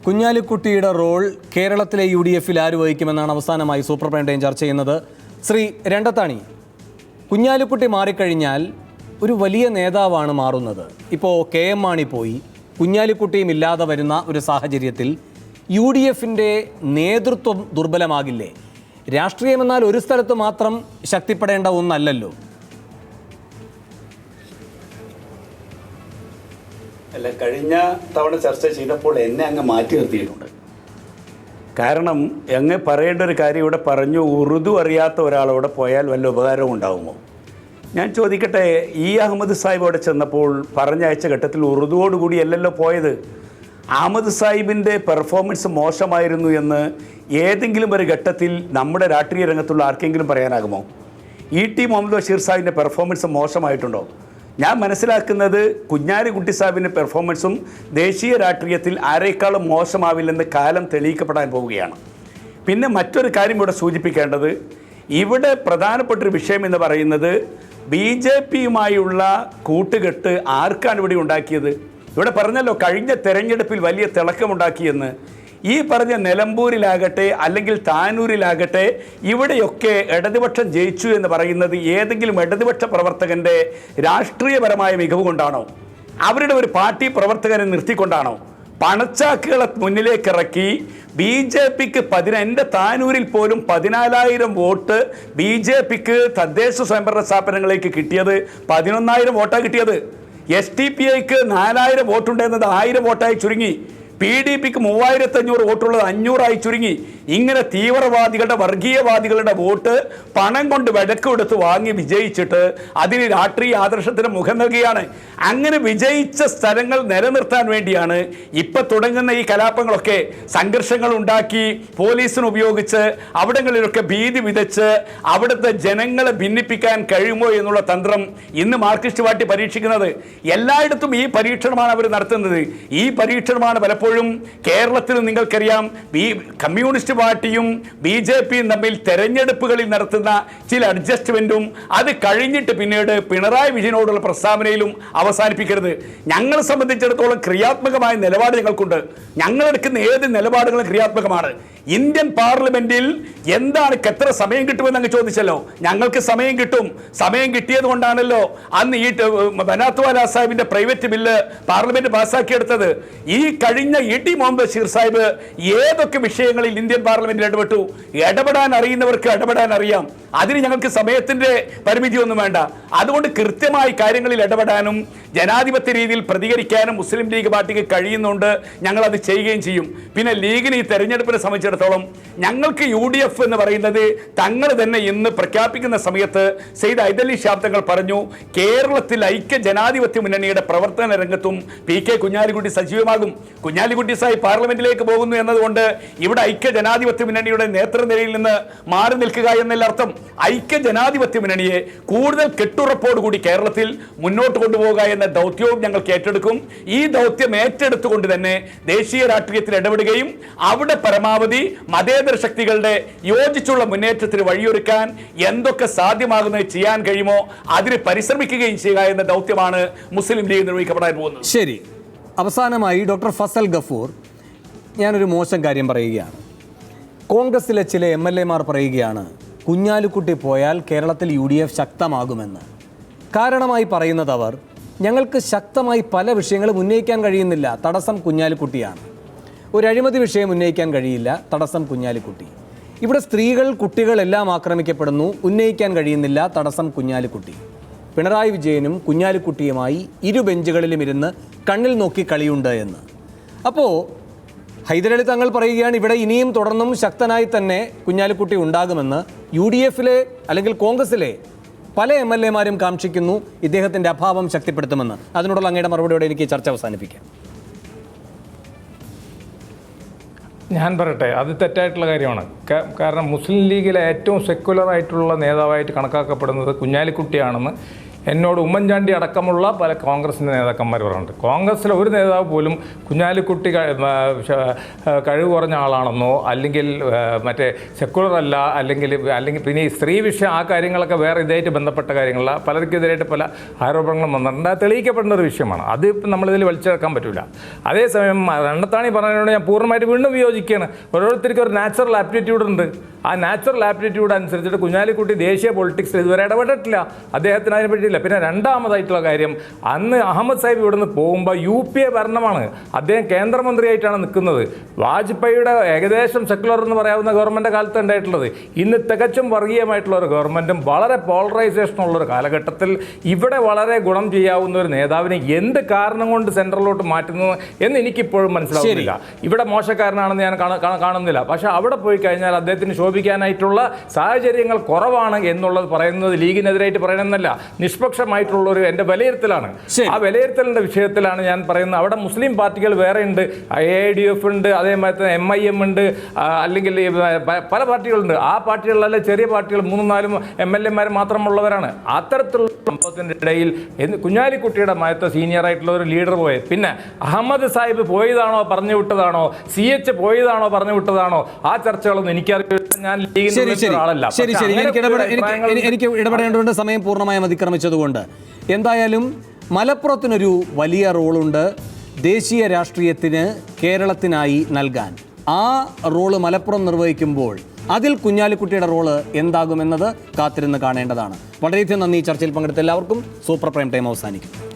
കുഞ്ഞാലിക്കുട്ടിയുടെ role കേരളത്തിലെ UDF-ൽ ആര് വഹിക്കുമെന്നാണ് അവസാനമായി സൂപ്പർ പ്രൈം ടൈം ചർച്ച ചെയ്യുന്നത്. ശ്രീ രണ്ടത്താണി, കുഞ്ഞാലിക്കുട്ടി മാറിക്കഴിഞ്ഞാൽ ഒരു വലിയ നേതാവാണ് മാറുന്നത്. ഇപ്പോൾ KM മാണി പോയി, കുഞ്ഞാലിക്കുട്ടിയും ഇല്ലാതെ വരുന്ന ഒരു സാഹചര്യത്തിൽ UDF-ൻ്റെ നേതൃത്വം ദുർബലമാകില്ലേ? രാഷ്ട്രീയമെന്നാൽ ഒരു സ്ഥലത്ത് മാത്രം ശക്തിപ്പെടേണ്ട ഒന്നല്ലല്ലോ. അല്ല, കഴിഞ്ഞ തവണ ചർച്ച ചെയ്തപ്പോൾ എന്നെ അങ്ങ് മാറ്റി നിർത്തിയിട്ടുണ്ട്. കാരണം അങ്ങ് പറയേണ്ട ഒരു കാര്യം ഇവിടെ പറഞ്ഞു, ഉറുദു അറിയാത്ത ഒരാളോടെ പോയാൽ വല്ല ഉപകാരവും ഉണ്ടാകുമോ? ഞാൻ ചോദിക്കട്ടെ, അഹമ്മദ് സാഹിബ് അവിടെ ചെന്നപ്പോൾ പറഞ്ഞയച്ച ഘട്ടത്തിൽ ഉറുദുവോടുകൂടി അല്ലല്ലോ പോയത്. അഹമ്മദ് സാഹിബിൻ്റെ പെർഫോമൻസ് മോശമായിരുന്നു എന്ന് ഏതെങ്കിലും ഒരു ഘട്ടത്തിൽ നമ്മുടെ രാഷ്ട്രീയ രംഗത്തുള്ള ആർക്കെങ്കിലും പറയാനാകുമോ? മുഹമ്മദ് ബഷീർ സാഹിബിൻ്റെ പെർഫോമൻസ് മോശമായിട്ടുണ്ടോ? ഞാൻ മനസ്സിലാക്കുന്നത് കുഞ്ഞാലിക്കുട്ടി സാഹിബിൻ്റെ പെർഫോമൻസും ദേശീയ രാഷ്ട്രീയത്തിൽ ആരെക്കാളും മോശമാവില്ലെന്ന് കാലം തെളിയിക്കപ്പെടാൻ പോവുകയാണ്. പിന്നെ മറ്റൊരു കാര്യം ഇവിടെ സൂചിപ്പിക്കേണ്ടത്, ഇവിടെ പ്രധാനപ്പെട്ടൊരു വിഷയം എന്ന് പറയുന്നത് BJP-യുമായുള്ള കൂട്ടുകെട്ട് ആർക്കാണ് ഇവിടെ ഉണ്ടാക്കിയത്? ഇവിടെ പറഞ്ഞല്ലോ കഴിഞ്ഞ തെരഞ്ഞെടുപ്പിൽ വലിയ തിളക്കമുണ്ടാക്കിയെന്ന്. ഈ പറഞ്ഞ നിലമ്പൂരിലാകട്ടെ അല്ലെങ്കിൽ താനൂരിലാകട്ടെ ഇവിടെയൊക്കെ ഇടതുപക്ഷം ജയിച്ചു എന്ന് പറയുന്നത് ഏതെങ്കിലും ഇടതുപക്ഷ പ്രവർത്തകൻ്റെ രാഷ്ട്രീയപരമായ മികവ് കൊണ്ടാണോ? അവരുടെ ഒരു പാർട്ടി പ്രവർത്തകരെ നിർത്തിക്കൊണ്ടാണോ? പണച്ചാക്കുകളെ മുന്നിലേക്ക് ഇറക്കി BJP-ക്ക് എൻ്റെ താനൂരിൽ പോലും 14,000 വോട്ട് BJP-ക്ക് തദ്ദേശ സ്വയംഭരണ സ്ഥാപനങ്ങളിലേക്ക് കിട്ടിയത് 11,000 വോട്ടാണ് കിട്ടിയത്. SDPIക്ക് 4,000 വോട്ടുണ്ടെന്നത് 1,000 വോട്ടായി ചുരുങ്ങി. PDPക്ക് 3,500 വോട്ടുള്ളത് 500 ചുരുങ്ങി. ഇങ്ങനെ തീവ്രവാദികളുടെ വർഗീയവാദികളുടെ വോട്ട് പണം കൊണ്ട് വിലക്കെടുത്ത് വാങ്ങി വിജയിച്ചിട്ട് അതിന് രാഷ്ട്രീയ ആദർശത്തിന് മുഖം നൽകുകയാണ്. അങ്ങനെ വിജയിച്ച സ്ഥലങ്ങൾ നിലനിർത്താൻ വേണ്ടിയാണ് ഇപ്പം തുടങ്ങുന്ന ഈ കലാപങ്ങളൊക്കെ. സംഘർഷങ്ങൾ ഉണ്ടാക്കി പോലീസിന് ഉപയോഗിച്ച് അവിടങ്ങളിലൊക്കെ ഭീതി വിതച്ച് അവിടുത്തെ ജനങ്ങളെ ഭിന്നിപ്പിക്കാൻ കഴിയുമോ എന്നുള്ള തന്ത്രം ഇന്ന് മാർക്സിസ്റ്റ് പാർട്ടി പരീക്ഷിക്കുന്നത്. എല്ലായിടത്തും ഈ പരീക്ഷണമാണ് അവർ നടത്തുന്നത്. ഈ പരീക്ഷണമാണ് പലപ്പോഴും കേരളത്തിൽ നിങ്ങൾക്കറിയാം കമ്മ്യൂണിസ്റ്റ് പാർട്ടിയും BJP-യും തമ്മിൽ തെരഞ്ഞെടുപ്പുകളിൽ നടത്തുന്ന ചില അഡ്ജസ്റ്റ്മെന്റും അത് കഴിഞ്ഞിട്ട് പിന്നീട് പിണറായി വിജയനോടുള്ള പ്രസ്താവനയിലും അവസാനിപ്പിക്കരുത്. ഞങ്ങളെ സംബന്ധിച്ചിടത്തോളം ക്രിയാത്മകമായ നിലപാട് ഞങ്ങൾക്കുണ്ട്. ഞങ്ങളെടുക്കുന്ന ഏത് നിലപാടുകളും ക്രിയാത്മകമാണ്. ഇന്ത്യൻ പാർലമെന്റിൽ എന്താണ് എത്ര സമയം കിട്ടുമെന്ന് അങ്ങ് ചോദിച്ചല്ലോ. ഞങ്ങൾക്ക് സമയം കിട്ടും. സമയം കിട്ടിയത് കൊണ്ടാണല്ലോ അന്ന് ഈ ബനാത്വാല സാഹിബിന്റെ പ്രൈവറ്റ് ബില്ല് പാർലമെന്റ് പാസ്സാക്കിയെടുത്തത്. ഈ കഴിഞ്ഞ മുഹമ്മദ് ബഷീർ സാഹിബ് ഏതൊക്കെ വിഷയങ്ങളിൽ ഇന്ത്യൻ പാർലമെന്റിൽ ഇടപെടാൻ അറിയുന്നവർക്ക് ഇടപെടാൻ അറിയാം. അതിന് ഞങ്ങൾക്ക് സമയത്തിന്റെ പരിമിതിയൊന്നും വേണ്ട. അതുകൊണ്ട് കൃത്യമായി കാര്യങ്ങളിൽ ഇടപെടാനും ജനാധിപത്യ രീതിയിൽ പ്രതികരിക്കാനും മുസ്ലിം ലീഗ് പാർട്ടിക്ക് കഴിയുന്നുണ്ട്. ഞങ്ങൾ അത് ചെയ്യുകയും ചെയ്യും. പിന്നെ ലീഗിന് ഈ തെരഞ്ഞെടുപ്പിനെ സംബന്ധിച്ചിടത്തോളം ഞങ്ങൾക്ക് UDF എന്ന് പറയുന്നത് തങ്ങൾ തന്നെ ഇന്ന് പ്രഖ്യാപിക്കുന്ന സമയത്ത് സെയ്ദ് ഹൈദരലി ശിഹാബ് തങ്ങൾ പറഞ്ഞു, കേരളത്തിൽ ഐക്യ ജനാധിപത്യ മുന്നണിയുടെ പ്രവർത്തന രംഗത്തും PK കുഞ്ഞാലിക്കുട്ടി സജീവമാകും. കുഞ്ഞാലിക്കുട്ടി സാഹിബ് പാർലമെന്റിലേക്ക് പോകുന്നു എന്നതുകൊണ്ട് ഇവിടെ ഐക്യ ജനാധിപത്യ മുന്നണിയുടെ നേതൃനിരയിൽ നിന്ന് മാറി നിൽക്കുക എന്നല്ല അർത്ഥം. ഐക്യ ജനാധിപത്യ മുന്നണിയെ കൂടുതൽ കെട്ടുറപ്പോടുകൂടി കേരളത്തിൽ മുന്നോട്ട് കൊണ്ടുപോകുക എന്ന ദൗത്യവും ഞങ്ങൾക്ക് ഏറ്റെടുക്കും. ഈ ദൗത്യം ഏറ്റെടുത്തുകൊണ്ട് തന്നെ ദേശീയ രാഷ്ട്രീയത്തിൽ ഇടപെടുകയും അവിടെ പരമാവധി മതേതര ശക്തികളുടെ യോജിച്ചുള്ള മുന്നേറ്റത്തിന് വഴിയൊരുക്കാൻ എന്തൊക്കെ സാധ്യമാകുന്നത് ചെയ്യാൻ കഴിയുമോ അതിന് പരിശ്രമിക്കുകയും ചെയ്യുക എന്ന ദൗത്യമാണ് മുസ്ലിം ലീഗ് നിർവഹിക്കപ്പെടാൻ പോകുന്നത്. ശരി, അവസാനമായി ഡോക്ടർ ഫസൽ ഗഫൂർ, ഞാനൊരു മോശം കാര്യം പറയുകയാണ്. കോൺഗ്രസിലെ ചില MLA-മാർ പറയുകയാണ് കുഞ്ഞാലിക്കുട്ടി പോയാൽ കേരളത്തിൽ UDF ശക്തമാകുമെന്ന്. കാരണമായി പറയുന്നത് അവർ, ഞങ്ങൾക്ക് ശക്തമായി പല വിഷയങ്ങളും ഉന്നയിക്കാൻ കഴിയുന്നില്ല, തടസ്സം കുഞ്ഞാലിക്കുട്ടിയാണ്. ഒരു അഴിമതി വിഷയം ഉന്നയിക്കാൻ കഴിയില്ല, തടസ്സം കുഞ്ഞാലിക്കുട്ടി. ഇവിടെ സ്ത്രീകൾ കുട്ടികൾ എല്ലാം ആക്രമിക്കപ്പെടുന്നു, ഉന്നയിക്കാൻ കഴിയുന്നില്ല, തടസ്സം കുഞ്ഞാലിക്കുട്ടി. പിണറായി വിജയനും കുഞ്ഞാലിക്കുട്ടിയുമായി ഇരു ബെഞ്ചുകളിലും ഇരുന്ന് കണ്ണിൽ നോക്കി കളിയുണ്ട് എന്ന്. അപ്പോൾ ഹൈദരലി തങ്ങൾ പറയുകയാണ് ഇവിടെ ഇനിയും തുടർന്നും ശക്തനായി തന്നെ കുഞ്ഞാലിക്കുട്ടി ഉണ്ടാകുമെന്ന്. UDF-ലെ അല്ലെങ്കിൽ കോൺഗ്രസിലെ പല MLA-മാരും കാക്ഷിക്കുന്നു ഇദ്ദേഹത്തിൻ്റെ അഭാവം ശക്തിപ്പെടുത്തുമെന്ന്. അതിനോടുള്ള അങ്ങയുടെ മറുപടിയോടെ എനിക്ക് ചർച്ച അവസാനിപ്പിക്കാം. ഞാൻ പറയട്ടെ, അത് തെറ്റായിട്ടുള്ള കാര്യമാണ്. കാരണം മുസ്ലിം ലീഗിലെ ഏറ്റവും സെക്കുലറായിട്ടുള്ള നേതാവായിട്ട് കണക്കാക്കപ്പെടുന്നത് കുഞ്ഞാലിക്കുട്ടിയാണെന്ന് എന്നോട് ഉമ്മൻചാണ്ടി അടക്കമുള്ള പല കോൺഗ്രസിൻ്റെ നേതാക്കന്മാർ പറഞ്ഞിട്ടുണ്ട്. കോൺഗ്രസ്സിലെ ഒരു നേതാവ് പോലും കുഞ്ഞാലിക്കുട്ടി കഴിവ് കുറഞ്ഞ ആളാണെന്നോ അല്ലെങ്കിൽ മറ്റേ സെക്കുലർ അല്ല അല്ലെങ്കിൽ പിന്നെ ഈ സ്ത്രീ വിഷയം ആ കാര്യങ്ങളൊക്കെ വേറെ ഇതായിട്ട് ബന്ധപ്പെട്ട കാര്യങ്ങളല്ല, പലർക്കെതിരായിട്ട് പല ആരോപണങ്ങളും വന്നിട്ടുണ്ട്. അത് തെളിയിക്കപ്പെടുന്ന ഒരു വിഷയമാണ്. അത് ഇപ്പം നമ്മളിതിൽ വലിച്ചെടുക്കാൻ പറ്റില്ല. അതേസമയം രണ്ടത്താണി പറഞ്ഞതിനോട് ഞാൻ പൂർണ്ണമായിട്ട് വീണ്ടും വിയോജിക്കുകയാണ്. ഓരോരുത്തർക്കും ഒരു നാച്ചുറൽ ആപ്റ്റിറ്റ്യൂഡ് ഉണ്ട്. ആ നാച്ചുറൽ ആപ്റ്റിറ്റ്യൂഡ് അനുസരിച്ചിട്ട് കുഞ്ഞാലിക്കുട്ടി ദേശീയ പൊളിറ്റിക്സിൽ ഇതുവരെ ഇടപെട്ടിട്ടില്ല. അദ്ദേഹത്തിന് അതിനെ പറ്റിയില്ല. പിന്നെ രണ്ടാമതായിട്ടുള്ള കാര്യം, അന്ന് അഹമ്മദ് സാഹിബ് ഇവിടുന്ന് പോകുമ്പോൾ UPA ഭരണമാണ്, അദ്ദേഹം കേന്ദ്രമന്ത്രിയായിട്ടാണ് നിൽക്കുന്നത്. വാജ്പേയിയുടെ ഏകദേശം സെക്കുലർ എന്ന് പറയാവുന്ന ഗവൺമെൻറ് കാലത്ത് ഉണ്ടായിട്ടുള്ളത്. ഇന്ന് തികച്ചും വർഗീയമായിട്ടുള്ള ഒരു ഗവൺമെൻറ്റും വളരെ പോളറൈസേഷൻ ഉള്ളൊരു കാലഘട്ടത്തിൽ ഇവിടെ വളരെ ഗുണം ചെയ്യാവുന്ന ഒരു നേതാവിനെ എന്ത് കാരണം കൊണ്ട് സെൻട്രലിലോട്ട് മാറ്റുന്നു എന്ന് എനിക്കിപ്പോഴും മനസ്സിലാവുന്നില്ല. ഇവിടെ മോശക്കാരനാണെന്ന് ഞാൻ കാണുന്നില്ല. പക്ഷേ അവിടെ പോയി കഴിഞ്ഞാൽ അദ്ദേഹത്തിന് ശോഭിക്കാനായിട്ടുള്ള സാഹചര്യങ്ങൾ കുറവാണ് എന്നുള്ളത് പറയുന്നത് ലീഗിനെതിരായിട്ട് പറയണമെന്നല്ല, നിഷ്പക്ഷമായിട്ടുള്ളൊരു എൻ്റെ വിലയിരുത്തലാണ്. ആ വിലയിരുത്തലിൻ്റെ വിഷയത്തിലാണ് ഞാൻ പറയുന്നത്. അവിടെ മുസ്ലിം പാർട്ടികൾ വേറെ ഉണ്ട്, AIDF ഉണ്ട്, അതേമാതിരി തന്നെ MIM ഉണ്ട്, അല്ലെങ്കിൽ പല പാർട്ടികളുണ്ട്. ആ പാർട്ടികളിലല്ല ചെറിയ പാർട്ടികൾ 3-4 MLA മാത്രമുള്ളവരാണ്. അത്തരത്തിലുള്ള സംഭവത്തിൻ്റെ ഇടയിൽ കുഞ്ഞാലിക്കുട്ടിയുടെ മയത്തെ സീനിയർ ആയിട്ടുള്ള ഒരു ലീഡർ പോയത്. പിന്നെ അഹമ്മദ് സാഹിബ് പോയതാണോ പറഞ്ഞു വിട്ടതാണോ, CH പോയതാണോ പറഞ്ഞു വിട്ടതാണോ, ആ ചർച്ചകളൊന്നും എനിക്കറിയില്ല. ഞാൻ ലീഗിന്റെ ആളല്ല. ശരി, എനിക്ക് ഇടപെടേണ്ടതുകൊണ്ട് സമയം പൂർണ്ണമായും അതിക്രമിച്ചതുകൊണ്ട് എന്തായാലും മലപ്പുറത്തിനൊരു വലിയ റോളുണ്ട് ദേശീയ രാഷ്ട്രീയത്തിന് കേരളത്തിനായി നൽകാൻ. ആ റോള് മലപ്പുറം നിർവഹിക്കുമ്പോൾ അതിൽ കുഞ്ഞാലിക്കുട്ടിയുടെ റോള് എന്താകുമെന്നത് കാത്തിരുന്ന് കാണേണ്ടതാണ്. വളരെയധികം നന്ദി. ചർച്ചയിൽ പങ്കെടുത്ത എല്ലാവർക്കും. സൂപ്പർ പ്രൈം ടൈം അവസാനിക്കും.